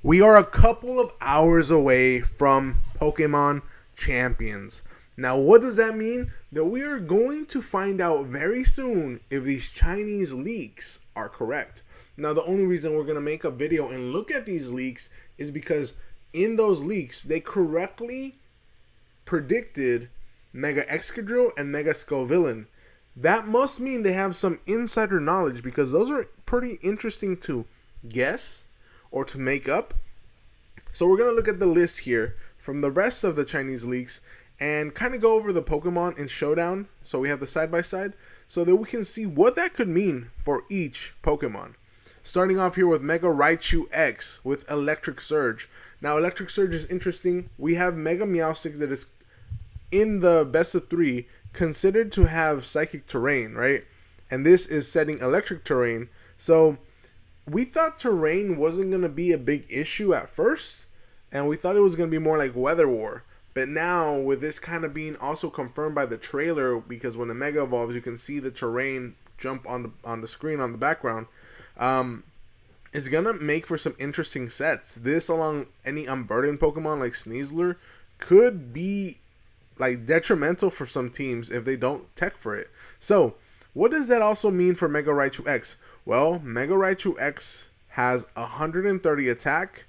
We are a couple of hours away from Pokemon Champions. Now, what does that mean? That we are going to find out very soon if these Chinese leaks are correct. Now, the only reason we're going to make a video and look at these leaks is because in those leaks, they correctly predicted Mega Excadrill and Mega Scovillain. That must mean they have some insider knowledge because those are pretty interesting to guess or to make up. So we're going to look at the list here from the rest of the Chinese leaks and kind of go over the Pokemon in Showdown. So we have the side-by-side so that we can see what that could mean for each Pokemon. Starting off here with Mega Raichu X with Electric Surge. Now Electric Surge is interesting. We have Mega Meowstic that is in the best of 3 considered to have Psychic Terrain, right? And this is setting Electric Terrain. So we thought terrain wasn't going to be a big issue at first, and we thought it was going to be more like Weather War. But now, with this kind of being also confirmed by the trailer, because when the Mega evolves, you can see the terrain jump on the screen on the background, it's going to make for some interesting sets. This, along any unburdened Pokemon like Sneasler, could be like detrimental for some teams if they don't tech for it. So, what does that also mean for Mega Raichu X? Well, Mega Raichu X has 130 attack,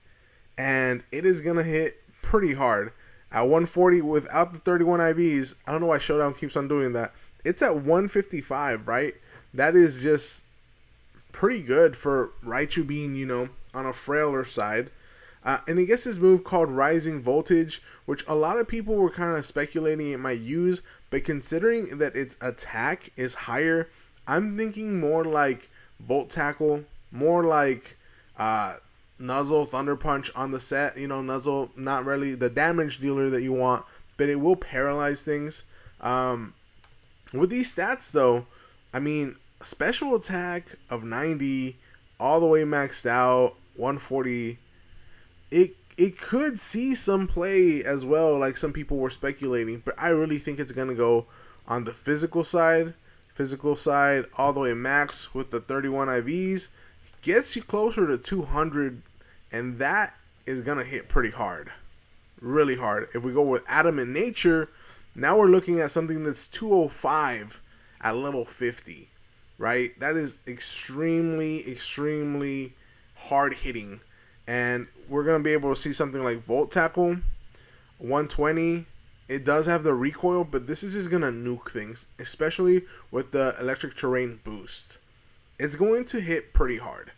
and it is going to hit pretty hard. At 140 without the 31 IVs, I don't know why Showdown keeps on doing that. It's at 155, right? That is just pretty good for Raichu being, on a frailer side. And he gets this move called Rising Voltage, which a lot of people were kind of speculating it might use, but considering that its attack is higher, I'm thinking more like Volt Tackle, more like Nuzzle, Thunder Punch on the set. Nuzzle, not really the damage dealer that you want, but it will paralyze things. With these stats, though, special attack of 90, all the way maxed out, 140, it could see some play as well, like some people were speculating, but I really think it's going to go on the physical side, all the way max with the 31 IVs, gets you closer to 200, and that is going to hit pretty hard, really hard. If we go with Adamant Nature, now we're looking at something that's 205 at level 50, right? That is extremely, extremely hard hitting, and we're going to be able to see something like Volt Tackle, 120. It does have the recoil, but this is just going to nuke things, especially with the Electric Terrain boost. It's going to hit pretty hard.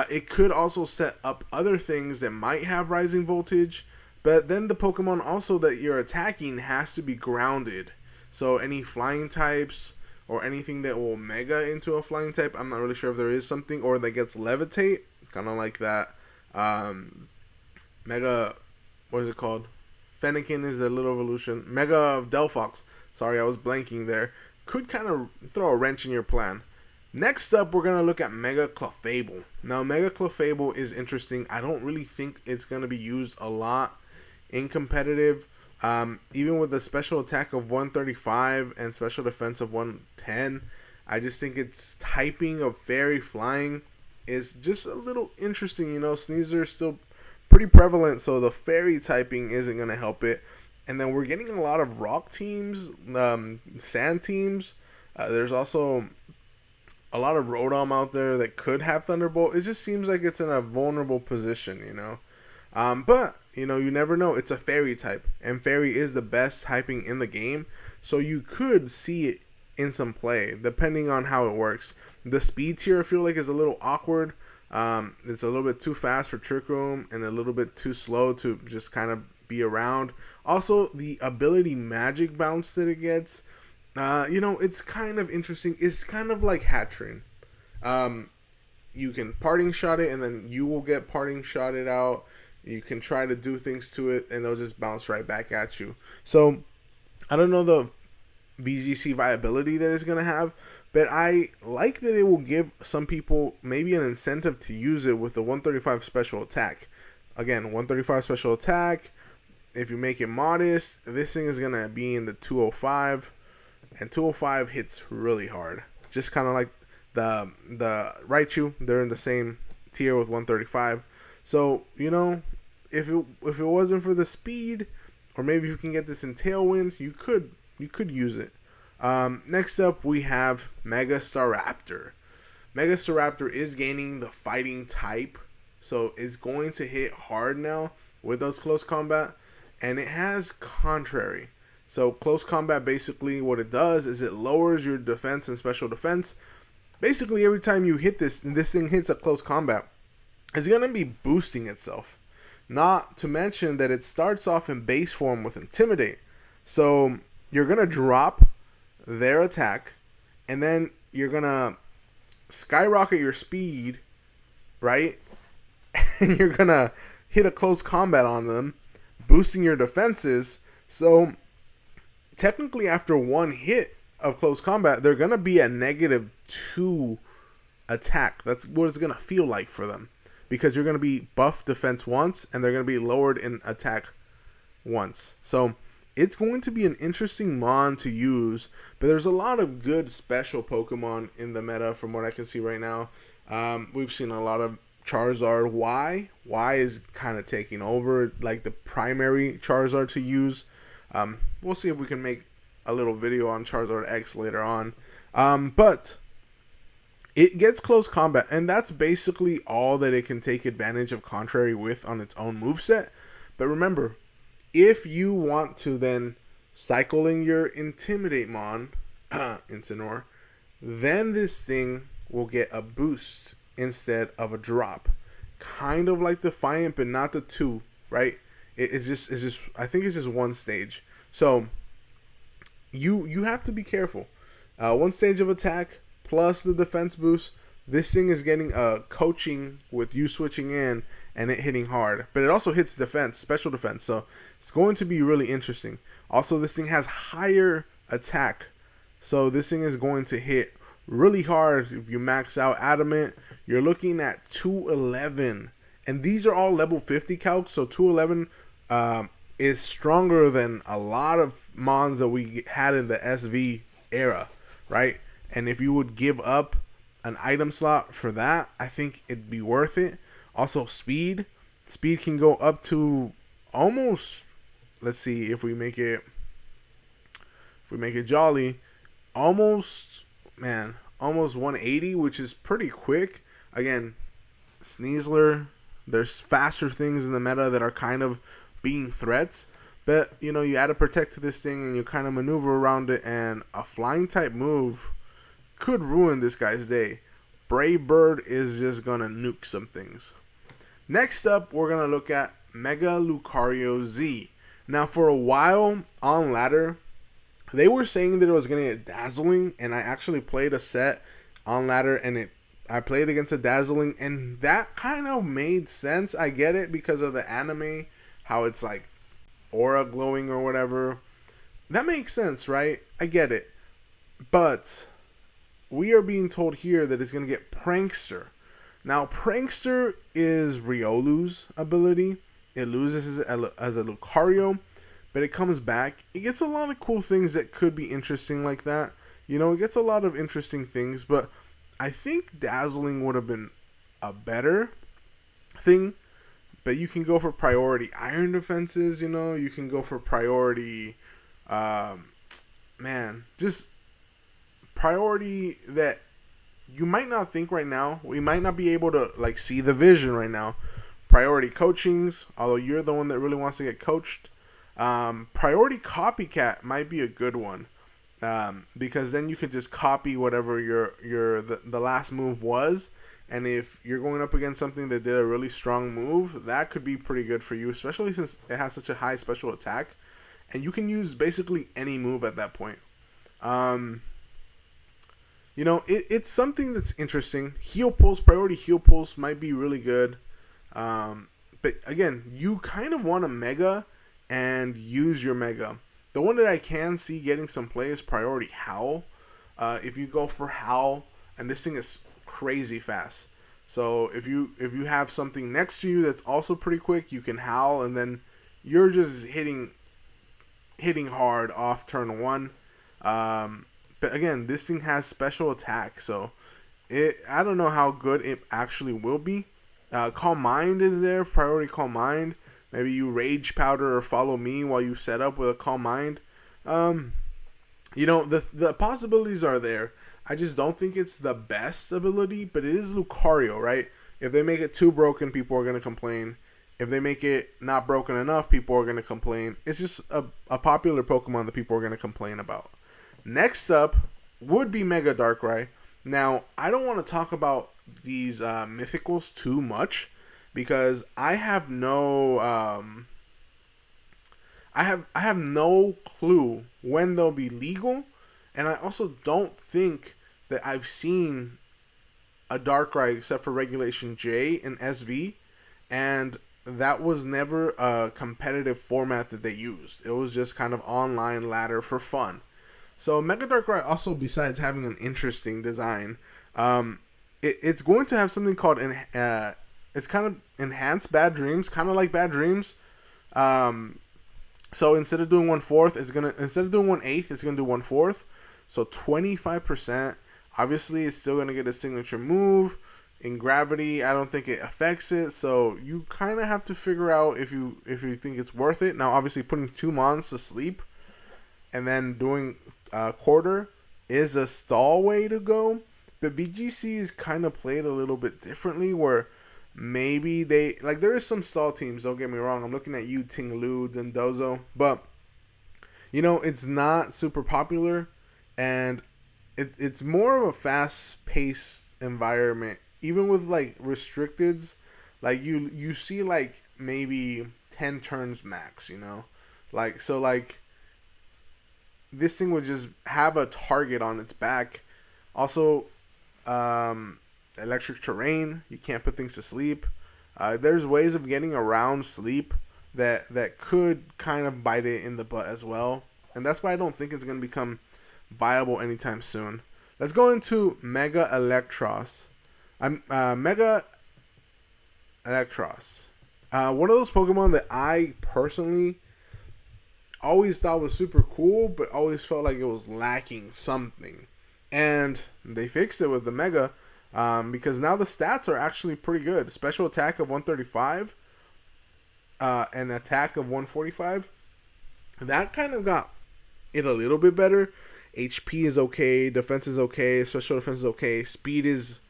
It could also set up other things that might have Rising Voltage, but then the Pokemon also that you're attacking has to be grounded. So any flying types or anything that will Mega into a flying type, I'm not really sure if there is something, or that gets Levitate, kind of like that. Mega, what is it called? Fennekin is a little evolution. Mega of Delphox. Sorry, I was blanking there. Could kind of throw a wrench in your plan. Next up, we're going to look at Mega Clefable. Now, Mega Clefable is interesting. I don't really think it's going to be used a lot in competitive. Even with the special attack of 135 and special defense of 110, I just think its typing of Fairy Flying is just a little interesting. Sneasler is still pretty prevalent, so the Fairy typing isn't going to help it. And then we're getting a lot of rock teams, sand teams. There's also a lot of Rotom out there that could have Thunderbolt. It just seems like it's in a vulnerable position, But, you never know. It's a Fairy type, and Fairy is the best typing in the game, so you could see it in some play, depending on how it works. The speed tier, I feel like, is a little awkward. It's a little bit too fast for Trick Room and a little bit too slow to just kind of be around. Also, the ability Magic Bounce that it gets, it's kind of interesting. It's kind of like Hatching. You can parting shot it, and then you will get parting shotted out. You can try to do things to it, and they'll just bounce right back at you. So, I don't know the VGC viability that it's going to have, but I like that it will give some people maybe an incentive to use it with the 135 special attack. Again, 135 special attack. If you make it modest, this thing is going to be in the 205, and 205 hits really hard. Just kind of like the Raichu, they're in the same tier with 135. So, you know, if it wasn't for the speed, or maybe you can get this in Tailwind, you could use it. Next up, we have Mega Staraptor. Mega Staraptor is gaining the fighting type, so it's going to hit hard now with those close combat, and it has contrary. So close combat, basically what it does is it lowers your defense and special defense. Basically every time you hit this, and this thing hits a close combat, it's going to be boosting itself. Not to mention that it starts off in base form with Intimidate. So you're going to drop their attack, and then you're going to skyrocket your speed, right? And you're going to hit a close combat on them, boosting your defenses. So technically after one hit of close combat, they're going to be at -2 attack. That's what it's going to feel like for them, because you're going to be buffed defense once and they're going to be lowered in attack once. So it's going to be an interesting mon to use, but there's a lot of good special Pokemon in the meta from what I can see right now. We've seen a lot of Charizard. Y is kind of taking over, like the primary Charizard to use. We'll see if we can make a little video on Charizard X later on. But it gets close combat, and that's basically all that it can take advantage of contrary with on its own moveset. But remember, if you want to then cycle in your Intimidate mon, Incineroar, then this thing will get a boost instead of a drop. Kind of like Defiant, but not the 2, right? It's just I think it's just one stage. So you have to be careful. One stage of attack plus the defense boost. This thing is getting a coaching with you switching in and it hitting hard. But it also hits defense, special defense. So it's going to be really interesting. Also, this thing has higher attack. So this thing is going to hit really hard if you max out Adamant. You're looking at 211. And these are all level 50 calcs. So 211 is stronger than a lot of mons that we had in the SV era, right? And if you would give up an item slot for that, I think it'd be worth it. Also, speed can go up to almost, let's see if we make it jolly, almost 180, which is pretty quick. Again, Sneasler, there's faster things in the meta that are kind of being threats, but you know, you add a protect to this thing and you kind of maneuver around it, and a flying type move could ruin this guy's day. Brave Bird is just gonna nuke some things. Next up, we're gonna look at Mega Lucario Z. Now, for a while on ladder, they were saying that it was gonna get dazzling, and I actually played a set on ladder, and I played against a dazzling, and that kind of made sense. I get it because of the anime, how it's like aura glowing or whatever. That makes sense, right? I get it. But we are being told here that it's going to get Prankster. Now, Prankster is Riolu's ability. It loses as a Lucario, but it comes back. It gets a lot of cool things that could be interesting like that. You know, it gets a lot of interesting things, but I think Dazzling would have been a better thing. But you can go for priority iron defenses, you know. You can go for priority, just priority that you might not think right now. We might not be able to like see the vision right now. Priority coachings, although you're the one that really wants to get coached. Priority copycat might be a good one, because then you could just copy whatever the last move was. And if you're going up against something that did a really strong move, that could be pretty good for you, especially since it has such a high special attack. And you can use basically any move at that point. You know, it's something that's interesting. Heal Pulse, priority Heal Pulse might be really good. But again, you kind of want a Mega and use your Mega. The one that I can see getting some play is priority Howl. If you go for Howl, and this thing is crazy fast. So if you have something next to you that's also pretty quick, you can Howl, and then you're just hitting hard off turn 1. But again, this thing has special attack, so I don't know how good it actually will be. Calm Mind is there, priority Calm Mind. Maybe you Rage Powder or Follow Me while you set up with a Calm Mind. The possibilities are there. I just don't think it's the best ability, but it is Lucario, right? If they make it too broken, people are going to complain. If they make it not broken enough, people are going to complain. It's just a popular Pokemon that people are going to complain about. Next up would be Mega Darkrai. Now, I don't want to talk about these mythicals too much because I have no I have no clue when they'll be legal, and I also don't think that I've seen a Darkrai except for Regulation J and SV, and that was never a competitive format that they used. It was just kind of online ladder for fun. So Mega Darkrai also, besides having an interesting design, it's going to have something called it's kind of enhanced Bad Dreams, kind of like Bad Dreams. So instead of doing 1/4, instead of doing 1/8, it's gonna do 1/4. So 25%. Obviously, it's still gonna get a signature move. In Gravity, I don't think it affects it. So you kind of have to figure out if you think it's worth it. Now, obviously, putting 2 Mons to sleep and then doing quarter is a stall way to go. But VGC is kind of played a little bit differently, where maybe there is some stall teams, don't get me wrong. I'm looking at you, Ting Lu, Dendozo, but it's not super popular, and it's more of a fast-paced environment. Even with restricteds, you see maybe 10 turns max, this thing would just have a target on its back. Also, electric terrain, you can't put things to sleep. There's ways of getting around sleep that could kind of bite it in the butt as well, and that's why I don't think it's going to become viable anytime soon. Let's go into Mega Eelektross. Mega Eelektross, one of those Pokemon that I personally always thought was super cool, but always felt like it was lacking something, and they fixed it with the Mega. Because now the stats are actually pretty good. Special attack of 135, and attack of 145. That kind of got it a little bit better. HP is okay, defense is okay, special defense is okay, speed is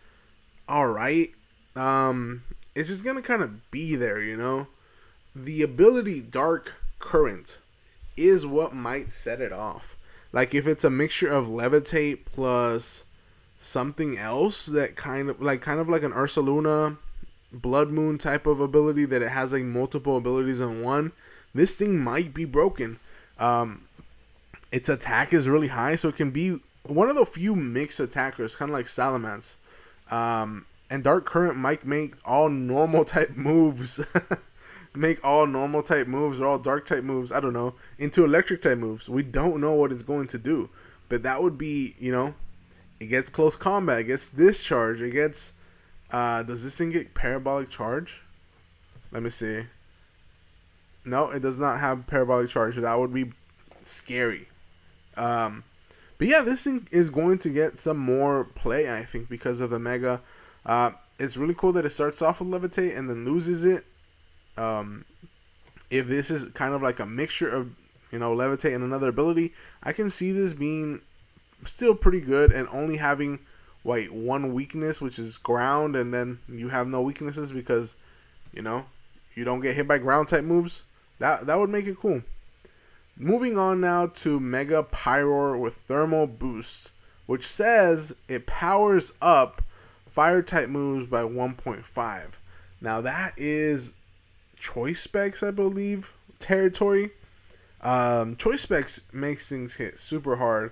alright. It's just gonna kind of be there, The ability Dark Current is what might set it off. If it's a mixture of Levitate plus something else that kind of like an Ursaluna Blood Moon type of ability, that it has multiple abilities in one, this thing might be broken. Its attack is really high, so it can be one of the few mixed attackers, kind of like Salamence. And Dark Current might make all normal type moves or all dark type moves, I don't know, into electric type moves. We don't know what it's going to do, but that would be, it gets close combat, it gets discharge, it gets, does this thing get parabolic charge? Let me see. No, it does not have parabolic charge. That would be scary. But yeah, this thing is going to get some more play, I think, because of the Mega. It's really cool that it starts off with Levitate and then loses it. If this is kind of like a mixture of, Levitate and another ability, I can see this being still pretty good and only having one weakness, which is ground, and then you have no weaknesses because you don't get hit by ground type moves. That would make it cool. Moving on now to Mega Pyroar with Thermal Boost, which says it powers up fire type moves by 1.5. Now that is Choice Specs, I believe, territory. Choice Specs makes things hit super hard,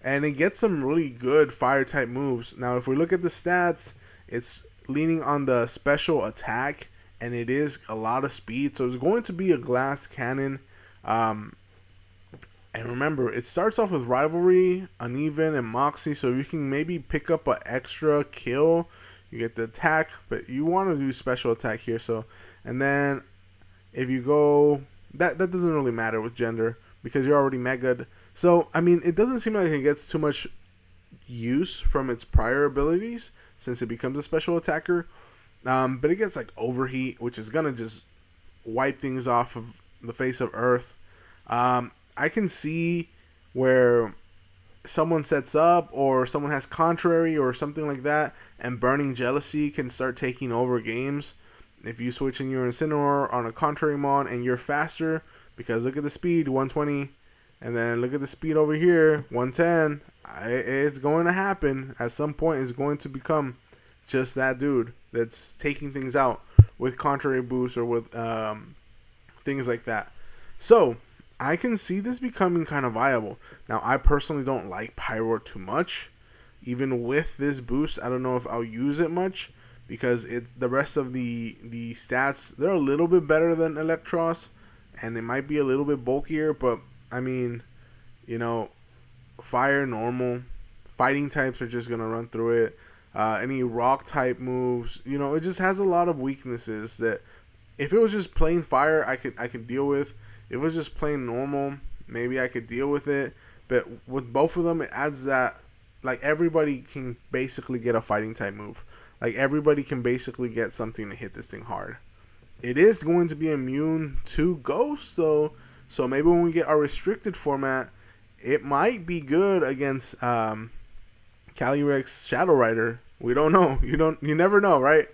and it gets some really good fire type moves. Now, if we look at the stats, it's leaning on the special attack, and it is a lot of speed. So it's going to be a glass cannon. And remember, it starts off with Rivalry, Uneven, and Moxie, so you can maybe pick up an extra kill. You get the attack, but you want to do special attack here. So, and then if you go, that doesn't really matter with gender because you're already Mega'd. So, I mean, it doesn't seem like it gets too much use from its prior abilities since it becomes a special attacker. But it gets like overheat, which is gonna just wipe things off of the face of Earth. I can see where someone sets up or someone has contrary or something like that, and burning jealousy can start taking over games. If you switch in your Incineroar on a contrary mon and you're faster, because look at the speed, 120, and then look at the speed over here, 110. It's going to happen at some point. It's going to become just that dude that's taking things out with contrary boosts or with things like that. So I can see this becoming kind of viable. Now, I personally don't like Pyroar too much. Even with this boost, I don't know if I'll use it much, because the rest of the stats, they're a little bit better than Eelektross, and it might be a little bit bulkier, but I mean, you know, fire, normal, fighting types are just gonna run through it. Any rock type moves, you know, it just has a lot of weaknesses that if it was just plain fire, I could deal with. If it was just plain normal, maybe I could deal with it. But with both of them, it adds that, like, everybody can basically get a fighting type move. Like, everybody can basically get something to hit this thing hard. It is going to be immune to Ghost, though. So maybe when we get our restricted format, it might be good against Calyrex Shadow Rider. We don't know. You never know, right?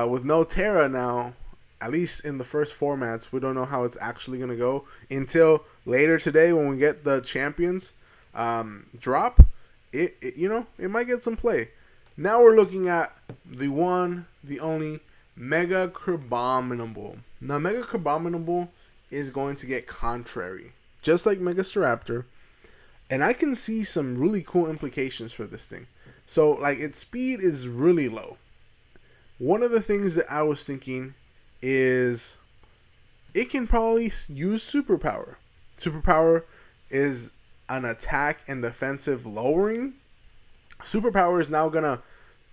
With no Terra now, at least in the first formats, we don't know how it's actually going to go until later today when we get the champions drop. It might get some play. Now we're looking at the one, the only Mega Crabominable. Now, Mega Crabominable is going to get contrary, just like Mega Staraptor. And I can see some really cool implications for this thing. So, like, its speed is really low. One of the things that I was thinking is it can probably use Superpower. Superpower is an attack and defensive lowering. Superpower is now going to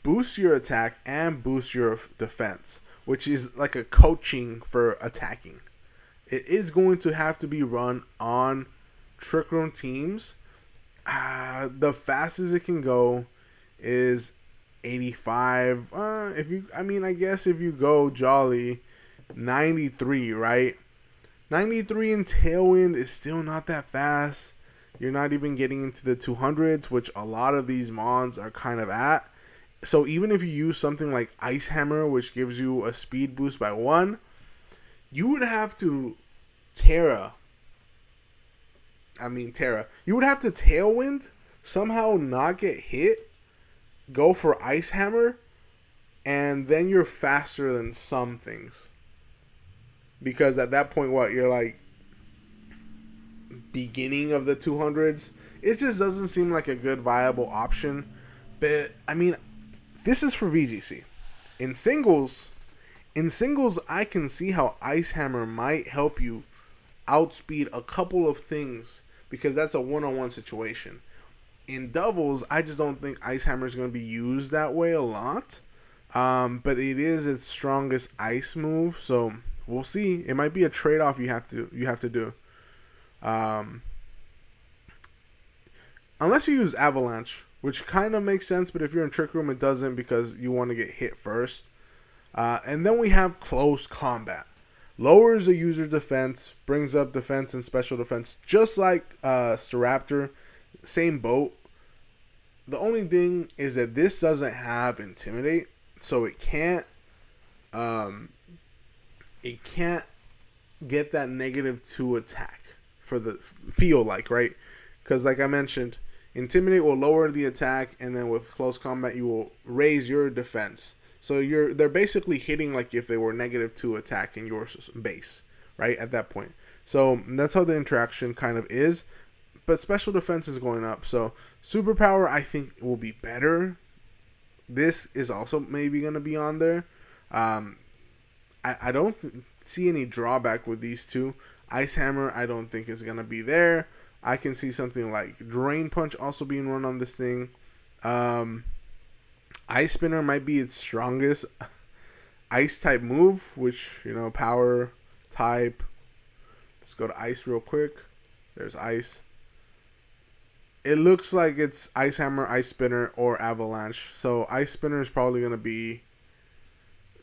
boost your attack and boost your defense, which is like a coaching for attacking. It is going to have to be run on Trick Room teams. The fastest it can go is 85. I guess if you go jolly, 93, right? 93 in Tailwind is still not that fast. You're not even getting into the 200s, which a lot of these mons are kind of at. So even if you use something like Ice Hammer, which gives you a speed boost by 1, you would have to Terra. You would have to Tailwind, somehow not get hit, go for Ice Hammer, and then you're faster than some things. Because at that point, you're like beginning of the 200s. It just doesn't seem like a good viable option. But, I mean, this is for VGC. In singles, I can see how Ice Hammer might help you outspeed a couple of things, because that's a one-on-one situation. In doubles, I just don't think Ice Hammer is going to be used that way a lot. But it is its strongest ice move, so we'll see. It might be a trade-off you have to do. Unless you use Avalanche, which kind of makes sense, but if you're in Trick Room, it doesn't, because you want to get hit first. And then we have Close Combat. Lowers the user's defense, brings up defense and special defense, just like Staraptor. Same boat. The only thing is that this doesn't have Intimidate, so it can't get that -2 attack for the feel like, right? Because like I mentioned, Intimidate will lower the attack, and then with Close Combat you will raise your defense. So they're basically hitting like if they were -2 attack in your base, right, at that point. So that's how the interaction kind of is. But special defense is going up. So Superpower, I think, will be better. This is also maybe going to be on there. I don't see any drawback with these two. Ice Hammer, I don't think is going to be there. I can see something like Drain Punch also being run on this thing. Ice Spinner might be its strongest ice type move, which, power type. Let's go to ice real quick. There's ice. It looks like it's Ice Hammer, Ice Spinner, or Avalanche. So Ice Spinner is probably going to be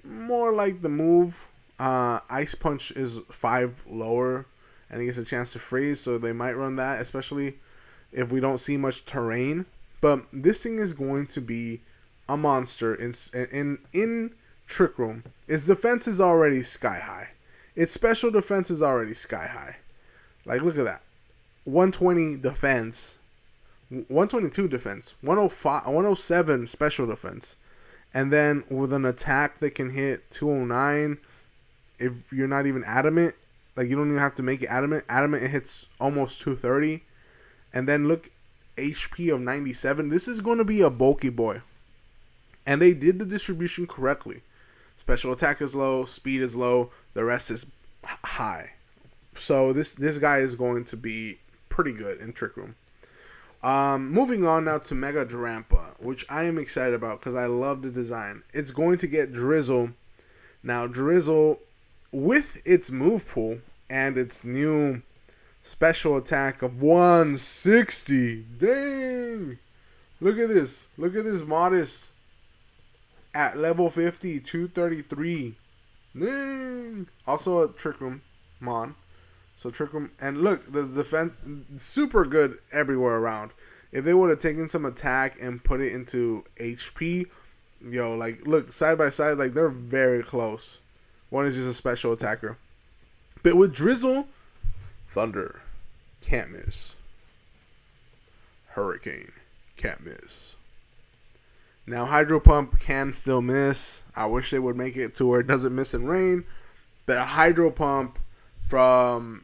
more like the move. Ice Punch is 5 lower, and it gets a chance to freeze, so they might run that, especially if we don't see much terrain. But this thing is going to be a monster in Trick Room. Its defense is already sky high. Its special defense is already sky high. Like, look at that. 120 defense, 122 defense, 105, 107 special defense. And then with an attack that can hit 209, if you're not even adamant, like you don't even have to make it adamant. Adamant, it hits almost 230. And then look, HP of 97. This is going to be a bulky boy. And they did the distribution correctly. Special attack is low, speed is low, the rest is high. So this guy is going to be pretty good in Trick Room. Moving on now to Mega Drampa, which I am excited about because I love the design. It's going to get Drizzle. Now Drizzle, with its move pool and its new special attack of 160. Dang! Look at this. Look at this modest. At level 50, 233. Dang! Also a Trick Room Mon. So Trick Room, and look, the defense super good everywhere around. If they would have taken some attack and put it into HP, yo, like look side by side, like they're very close. One is just a special attacker, but with Drizzle, Thunder, can't miss. Hurricane, can't miss. Now Hydro Pump can still miss. I wish they would make it to where it doesn't miss in rain, but a Hydro Pump from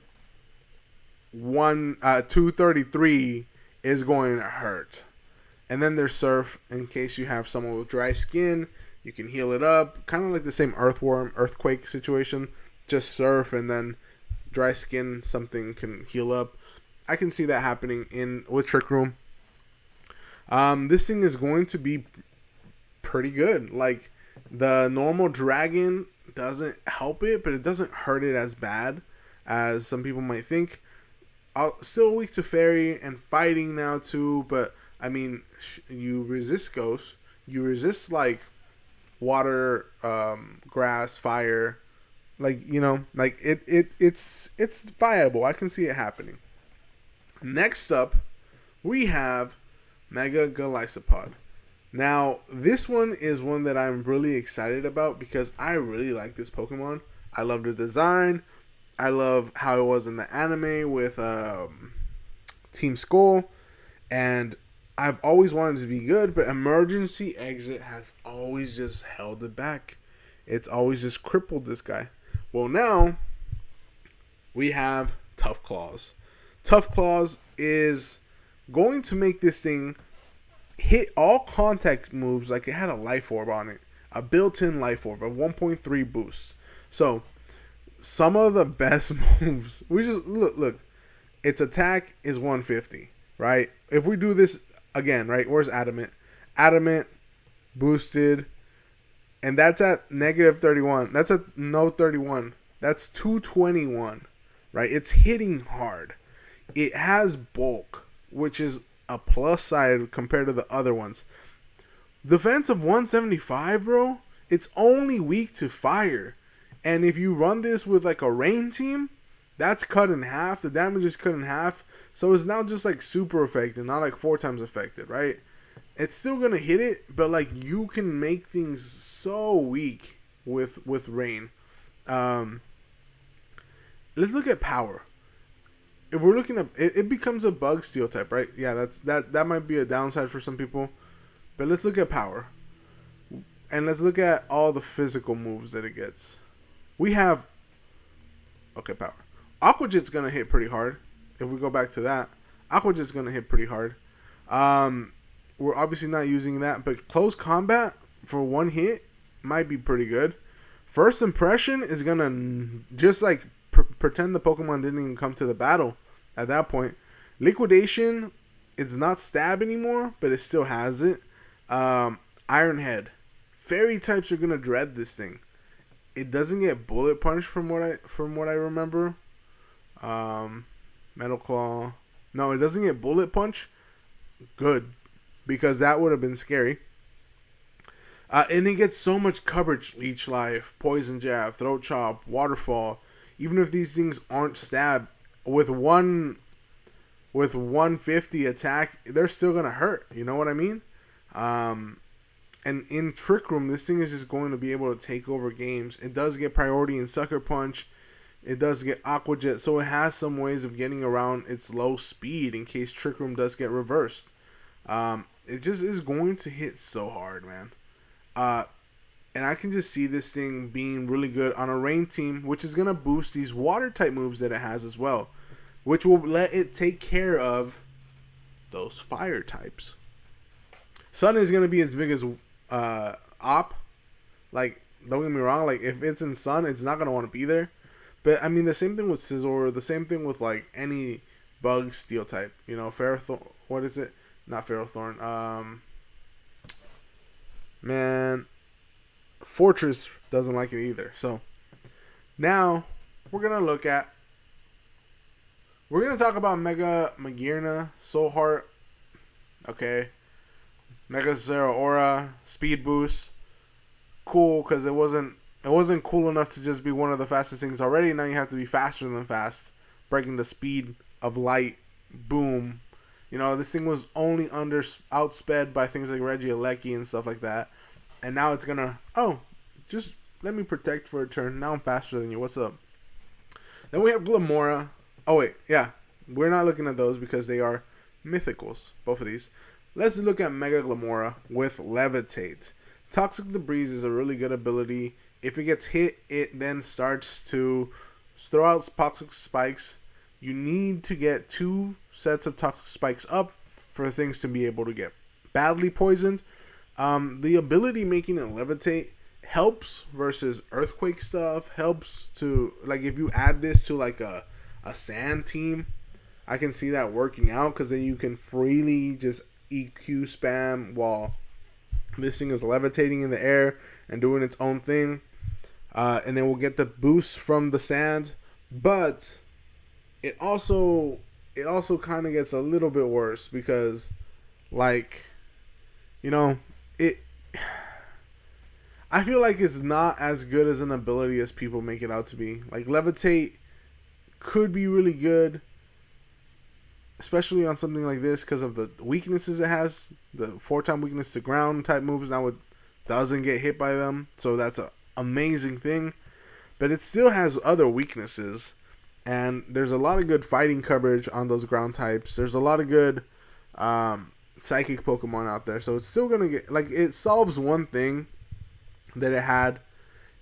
233 is going to hurt. And then there's Surf, in case you have someone with dry skin, you can heal it up, kind of like the same earthquake situation. Just Surf and then dry skin, something can heal up. I can see that happening with Trick Room. This thing is going to be pretty good. Like the normal dragon doesn't help it, but it doesn't hurt it as bad as some people might think. Still weak to fairy and fighting now too, but I mean, you resist ghosts, you resist like water, grass, fire, like you know, like it's viable. I can see it happening. Next up, we have Mega Golisopod. Now, this one is one that I'm really excited about because I really like this Pokemon. I love the design. I love how it was in the anime with Team Skull. And I've always wanted it to be good, but Emergency Exit has always just held it back. It's always just crippled this guy. Well, now we have Tough Claws. Tough Claws is going to make this thing hit all contact moves like it had a life orb on it. A built-in life orb, a 1.3 boost. So, some of the best moves, we just, look, its attack is 150, right? If we do this again, right, where's Adamant? Adamant, boosted, and that's at negative 31. That's at no 31. That's 221, right? It's hitting hard. It has bulk, which is a plus side compared to the other ones. Defense of 175, bro. It's only weak to fire. And if you run this with like a rain team, that's cut in half. The damage is cut in half. So it's now just like super effective, not like 4 times affected, right? It's still going to hit it, but like you can make things so weak with rain. Let's look at power. If we're looking at it becomes a bug steel type, right? Yeah, that might be a downside for some people. But let's look at power. And let's look at all the physical moves that it gets. We have power. Aqua Jet's gonna hit pretty hard. If we go back to that, Aqua Jet's gonna hit pretty hard. We're obviously not using that, but close combat for one hit might be pretty good. First impression is gonna just like pretend the Pokemon didn't even come to the battle at that point. Liquidation, it's not stab anymore, but it still has it. Iron Head. Fairy types are gonna dread this thing. It doesn't get Bullet Punch from what I remember. Metal Claw. No, it doesn't get Bullet Punch. Good. Because that would have been scary. And it gets so much coverage: Leech Life, Poison Jab, Throat Chop, Waterfall. Even if these things aren't stabbed, with 150 attack, they're still gonna hurt. You know what I mean? And in Trick Room, this thing is just going to be able to take over games. It does get priority in Sucker Punch. It does get Aqua Jet, so it has some ways of getting around its low speed in case Trick Room does get reversed. It just is going to hit so hard, man. And I can just see this thing being really good on a rain team, which is going to boost these water type moves that it has as well, which will let it take care of those fire types. Sun is going to be as big as Op. Like, don't get me wrong, like if it's in Sun, it's not going to want to be there. But I mean, the same thing with Scizor, the same thing with like any bug steel type. You know, Ferrothorn. What is it? Not Ferrothorn. Man, Fortress doesn't like it either. So now we're gonna talk about Mega Magearna, Soul Heart. Okay, Mega Zeraora, Speed Boost. Cool, because it wasn't cool enough to just be one of the fastest things already. Now you have to be faster than fast, breaking the speed of light. Boom. You know, this thing was only outsped by things like Regieleki and stuff like that. And now it's gonna, just let me protect for a turn. Now I'm faster than you. What's up? Then we have Glimmora. Oh, wait. Yeah. We're not looking at those because they are mythicals. Both of these. Let's look at Mega Glimmora with Levitate. Toxic Debris is a really good ability. If it gets hit, it then starts to throw out toxic spikes. You need to get 2 sets of toxic spikes up for things to be able to get badly poisoned. The ability making it levitate helps versus earthquake stuff. Helps to, like, if you add this to like a sand team, I can see that working out, because then you can freely just EQ spam while this thing is levitating in the air and doing its own thing. And then we'll get the boost from the sand, but it also kind of gets a little bit worse because, like, you know, I feel like it's not as good as an ability as people make it out to be. Like, Levitate could be really good, especially on something like this because of the weaknesses it has. The 4-time weakness to ground type moves, now it doesn't get hit by them, so that's an amazing thing. But it still has other weaknesses. And there's a lot of good fighting coverage on those ground types. There's a lot of good psychic Pokemon out there. So it's still going to get, like, it solves one thing that it had.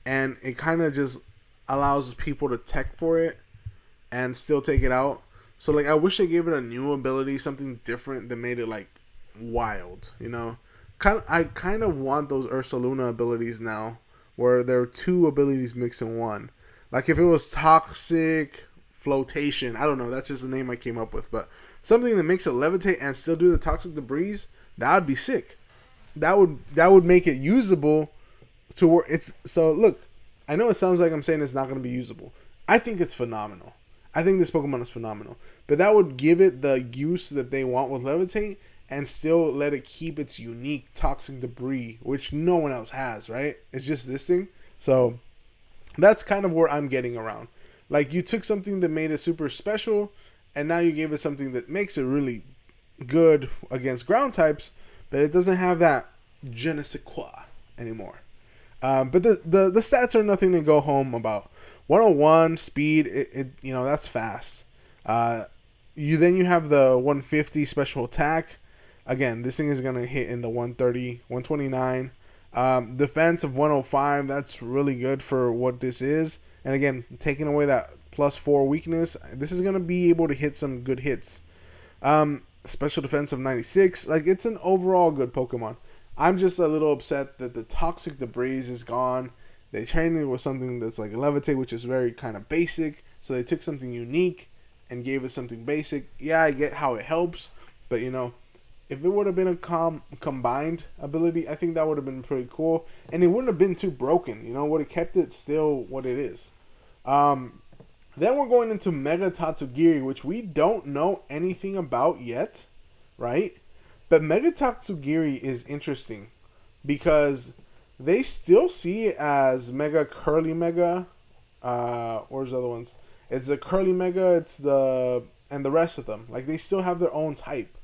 And it kind of just allows people to tech for it and still take it out. So, like, I wish they gave it a new ability, something different that made it, like, wild, you know? I kind of want those Ursaluna abilities now, where there are 2 abilities mixed in one. Like, if it was Toxic Flotation, I don't know, that's just the name I came up with, but something that makes it levitate and still do the toxic debris, that would be sick. That would make it usable to where it's, so look, I know it sounds like I'm saying it's not going to be usable. I think it's phenomenal. I think this Pokemon is phenomenal, but that would give it the use that they want with levitate and still let it keep its unique toxic debris, which no one else has, right? It's just this thing. So that's kind of where I'm getting around. Like, you took something that made it super special, and now you gave it something that makes it really good against ground types, but it doesn't have that je ne sais quoi anymore. But the stats are nothing to go home about. 101 speed, it you know, that's fast. You have the 150 special attack. Again, this thing is gonna hit in the 130, 129. Defense of 105, that's really good for what this is. And again, taking away that +4 weakness, this is going to be able to hit some good hits. Special defense of 96, like, it's an overall good Pokemon. I'm just a little upset that the toxic debris is gone. They trained it with something that's like levitate, which is very kind of basic. So they took something unique and gave it something basic. Yeah, I get how it helps, but you know, if it would have been a combined ability, I think that would have been pretty cool. And it wouldn't have been too broken. You know, would have kept it still what it is. Then we're going into Mega Tatsugiri, which we don't know anything about yet, right? But Mega Tatsugiri is interesting because they still see it as Mega Curly Mega. Where's the other ones? It's the Curly Mega. It's the and the rest of them. Like they still have their own type.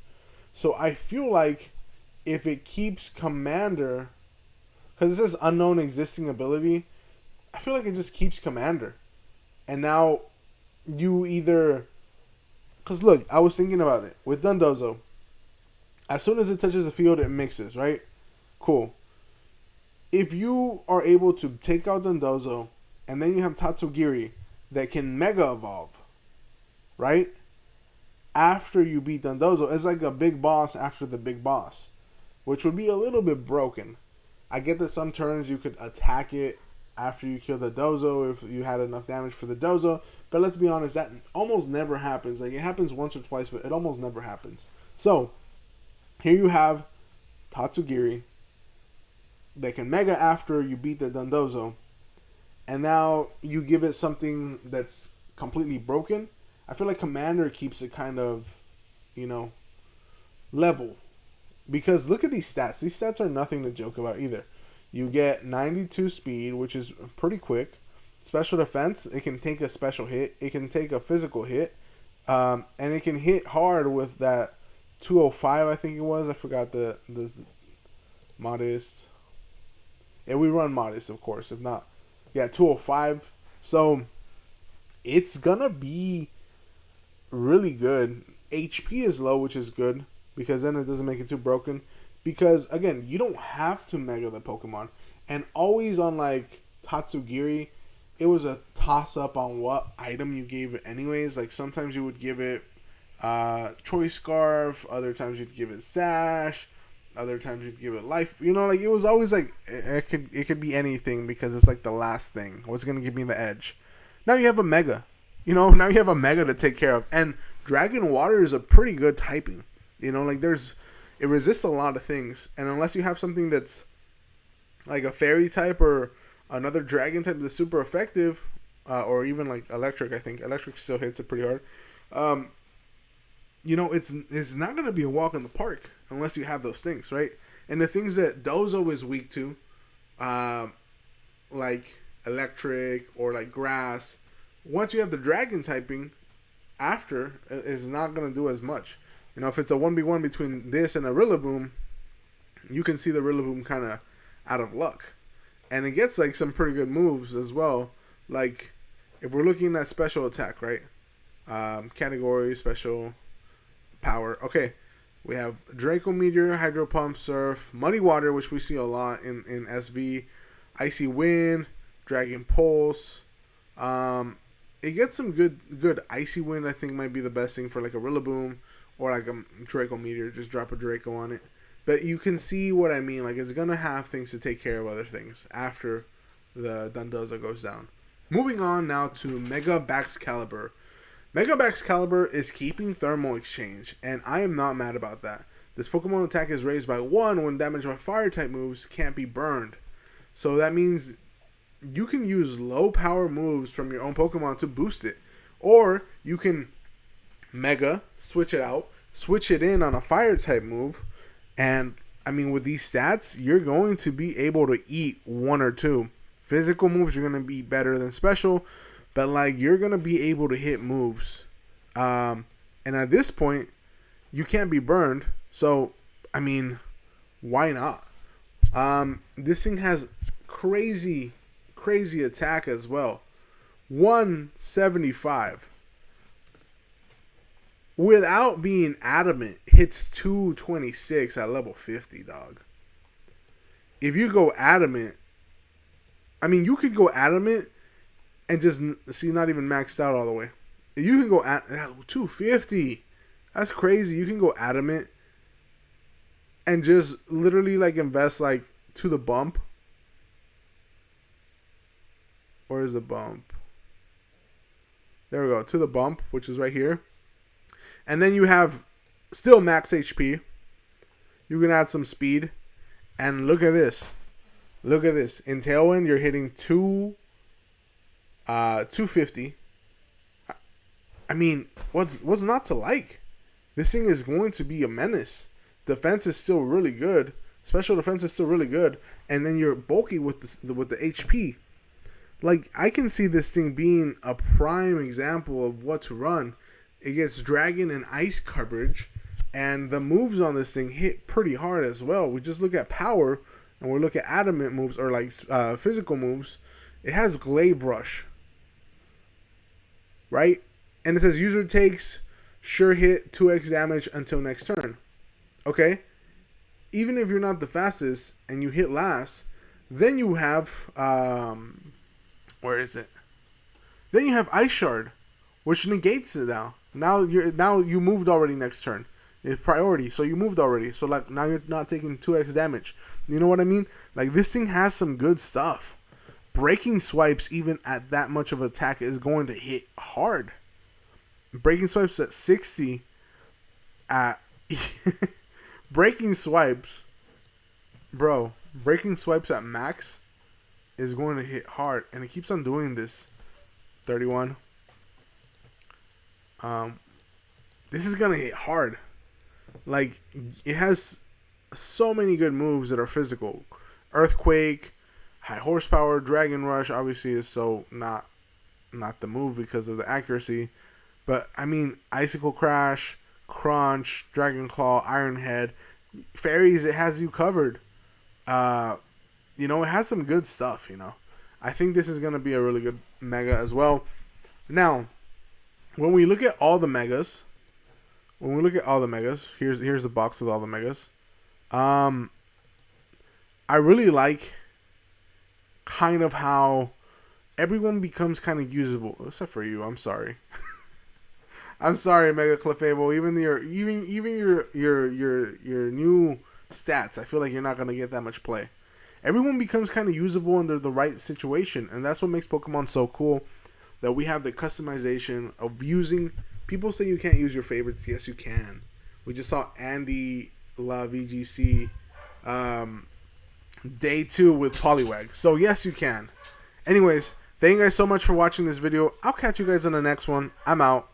So I feel like if it keeps Commander, because it says unknown existing ability, I feel like it just keeps Commander. And now you either, because look, I was thinking about it with Dondozo. As soon as it touches the field, it mixes, right? Cool. If you are able to take out Dondozo, and then you have Tatsugiri that can Mega Evolve, right? After you beat Dondozo, it's like a big boss after the big boss, which would be a little bit broken. I get that some turns you could attack it after you kill the Dozo if you had enough damage for the Dozo, but let's be honest, that almost never happens. Like, it happens once or twice, but it almost never happens. So, here you have Tatsugiri that can Mega after you beat the Dondozo, and now you give it something that's completely broken. I feel like Commander keeps it kind of, level. Because look at these stats. These stats are nothing to joke about either. You get 92 speed, which is pretty quick. Special defense, it can take a special hit. It can take a physical hit. And it can hit hard with that 205, I think it was. I forgot the Modest. Yeah, we run Modest, of course. If not, 205. So, it's going to be really good. HP is low, which is good, because then it doesn't make it too broken. Because, again, you don't have to Mega the Pokemon. And always on, like, Tatsugiri, it was a toss-up on what item you gave it anyways. Like, sometimes you would give it Choice Scarf. Other times you'd give it Sash. Other times you'd give it Life. Like, it was always, like, it could be anything because it's, like, the last thing. What's going to give me the edge? Now you have a Mega. Now you have a Mega to take care of. And Dragon Water is a pretty good typing. Like, it resists a lot of things, and unless you have something that's like a fairy type or another dragon type that's super effective, or even like electric, I think electric still hits it pretty hard. It's not gonna be a walk in the park unless you have those things, right? And the things that Dozo is weak to, like electric or like grass, once you have the dragon typing, after is not gonna do as much. If it's a 1v1 between this and a Rillaboom, you can see the Rillaboom kind of out of luck. And it gets, like, some pretty good moves as well. Like, if we're looking at special attack, right? Category, special, power. Okay, we have Draco Meteor, Hydro Pump, Surf, Muddy Water, which we see a lot in SV, Icy Wind, Dragon Pulse. It gets some good Icy Wind, I think might be the best thing for, like, a Rillaboom. Or like a Draco Meteor, just drop a Draco on it. But you can see what I mean. Like, it's going to have things to take care of other things after the Dondozo goes down. Moving on now to Mega Baxcalibur. Mega Baxcalibur is keeping Thermal Exchange, and I am not mad about that. This Pokemon attack is raised by 1 when damaged by Fire-type moves can't be burned. So that means you can use low-power moves from your own Pokemon to boost it. Or you can Mega, switch it out, switch it in on a Fire-type move, and, with these stats, you're going to be able to eat 1 or 2. Physical moves, you're going to be better than special, but, like, you're going to be able to hit moves. And at this point, you can't be burned, so, why not? This thing has crazy attack as well. 175. Without being adamant, hits 226 at level 50, dog. If you go adamant, you could go adamant and just see not even maxed out all the way. If you can go at 250, that's crazy. You can go adamant and just literally like invest like to the bump. Where is the bump? There we go, to the bump, which is right here. And then you have still max HP. You can add some speed. And look at this. Look at this. In Tailwind, you're hitting 250. What's not to like? This thing is going to be a menace. Defense is still really good. Special defense is still really good, and then you're bulky with the HP. Like, I can see this thing being a prime example of what to run. It gets dragon and ice coverage, and the moves on this thing hit pretty hard as well. We just look at power, and we look at adamant moves, or like physical moves. It has Glaive Rush, right? And it says user takes sure hit 2x damage until next turn. Okay? Even if you're not the fastest and you hit last, then you have where is it? Then you have Ice Shard, which negates it now. Now you moved already next turn. It's priority, so you moved already. So like now you're not taking 2x damage. You know what I mean? Like, this thing has some good stuff. Breaking Swipes, even at that much of attack, is going to hit hard. Breaking Swipes at 60 at Breaking Swipes, bro. Breaking Swipes at max is going to hit hard, and it keeps on doing this. 31. This is gonna hit hard. Like, it has so many good moves that are physical. Earthquake, high horsepower, Dragon Rush. Obviously, is so not the move because of the accuracy. But I mean, Icicle Crash, Crunch, Dragon Claw, Iron Head, Fairies. It has you covered. You know, it has some good stuff. You know, I think this is gonna be a really good mega as well. Now, when we look at all the megas, here's the box with all the megas. I really like kind of how everyone becomes kind of usable, except for you. I'm sorry. I'm sorry, Mega Clefable. Even your new stats, I feel like you're not gonna get that much play. Everyone becomes kind of usable under the right situation, and that's what makes Pokemon so cool. That we have the customization of using. People say you can't use your favorites. Yes, you can. We just saw Andy La VGC day 2 with Poliwag. So yes, you can. Anyways, thank you guys so much for watching this video. I'll catch you guys in the next one. I'm out.